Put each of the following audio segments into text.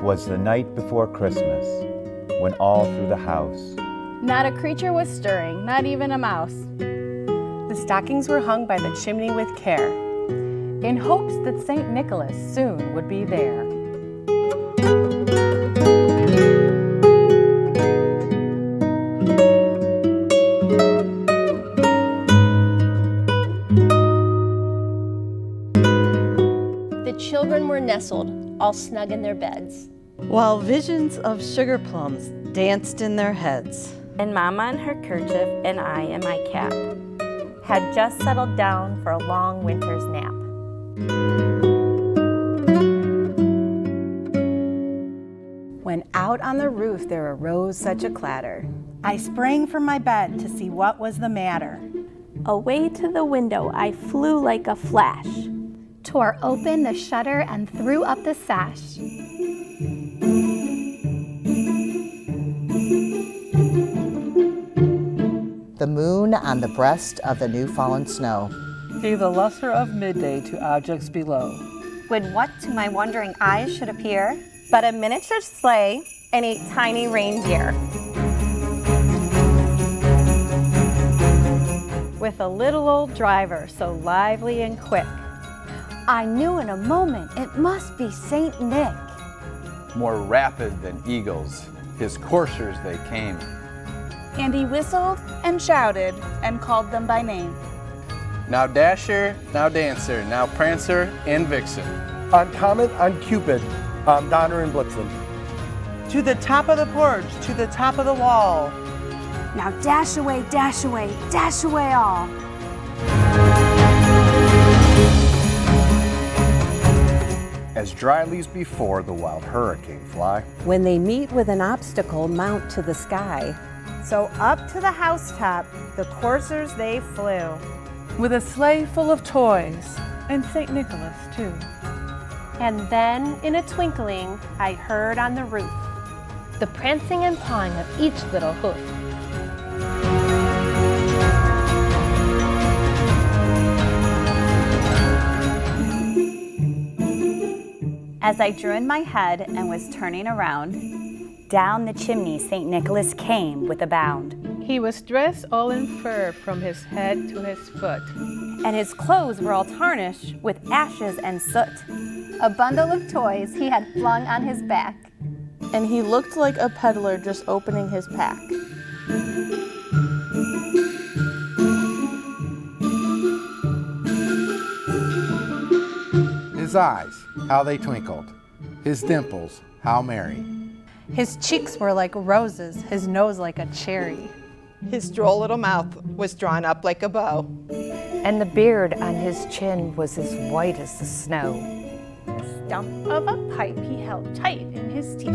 'Twas the night before Christmas, when all through the house not a creature was stirring, not even a mouse. The stockings were hung by the chimney with care, in hopes that St. Nicholas soon would be there. The children were nestled, all snug in their beds, while visions of sugar plums danced in their heads. And Mama in her kerchief and I in my cap had just settled down for a long winter's nap. when out on the roof there arose such a clatter. I sprang from my bed to see what was the matter. Away to the window I flew like a flash, tore open the shutter and threw up the sash. The moon on the breast of the new fallen snow gave the luster of midday to objects below. When what to my wondering eyes should appear but a miniature sleigh and a tiny reindeer, with a little old driver so lively and quick. I knew in a moment it must be Saint Nick. More rapid than eagles, his coursers they came. And he whistled and shouted and called them by name. Now Dasher, now Dancer, now Prancer and Vixen. On Comet, on Cupid, on Donner and Blitzen. To the top of the porch, to the top of the wall. Now dash away all. As dryly as before the wild hurricane fly. When they meet with an obstacle, mount to the sky. So up to the housetop, the coursers they flew. With a sleigh full of toys, and St. Nicholas too. And then, in a twinkling, I heard on the roof the prancing and pawing of each little hoof. As I drew in my head and was turning around, down the chimney St. Nicholas came with a bound. He was dressed all in fur from his head to his foot, and his clothes were all tarnished with ashes and soot. A bundle of toys he had flung on his back, and he looked like a peddler just opening his pack. His eyes, how they twinkled. His dimples, how merry. His cheeks were like roses, his nose like a cherry. His droll little mouth was drawn up like a bow. And the beard on his chin was as white as the snow. The stump of a pipe he held tight in his teeth.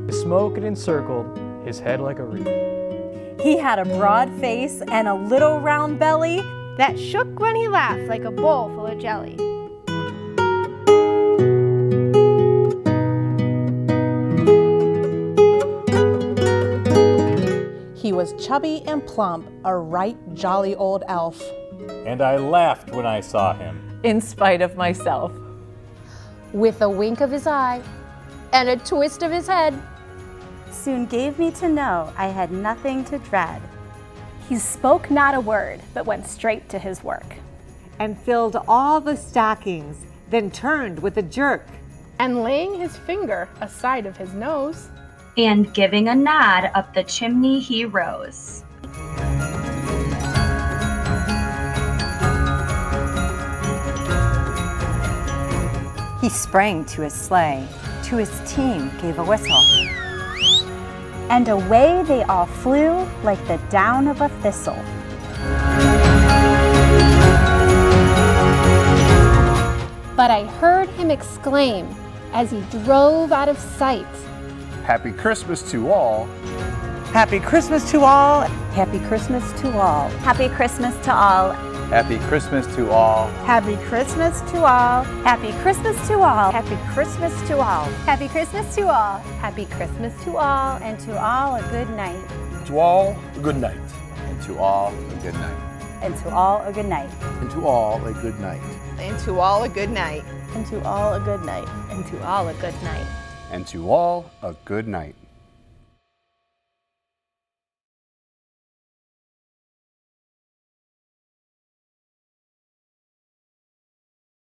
The smoke it encircled his head like a wreath. He had a broad face and a little round belly that shook when he laughed like a bowl full of jelly. He was chubby and plump, a right jolly old elf. And I laughed when I saw him, in spite of myself. With a wink of his eye and a twist of his head, soon gave me to know I had nothing to dread. He spoke not a word, but went straight to his work. And filled all the stockings, then turned with a jerk. And laying his finger aside of his nose, and giving a nod up the chimney he rose. He sprang to his sleigh, to his team gave a whistle. And away they all flew like the down of a thistle. But I heard him exclaim as he drove out of sight. Happy Christmas to all. Happy Christmas to all. Happy Christmas to all. Happy Christmas to all. Happy Christmas to all. Happy Christmas to all. Happy Christmas to all. Happy Christmas to all. Happy Christmas to all. Happy Christmas to all, and to all a good night. To all, a good night. And to all, a good night. And to all a good night. And to all, a good night. And to all a good night. And to all a good night. And to all a good night. And to all, a good night.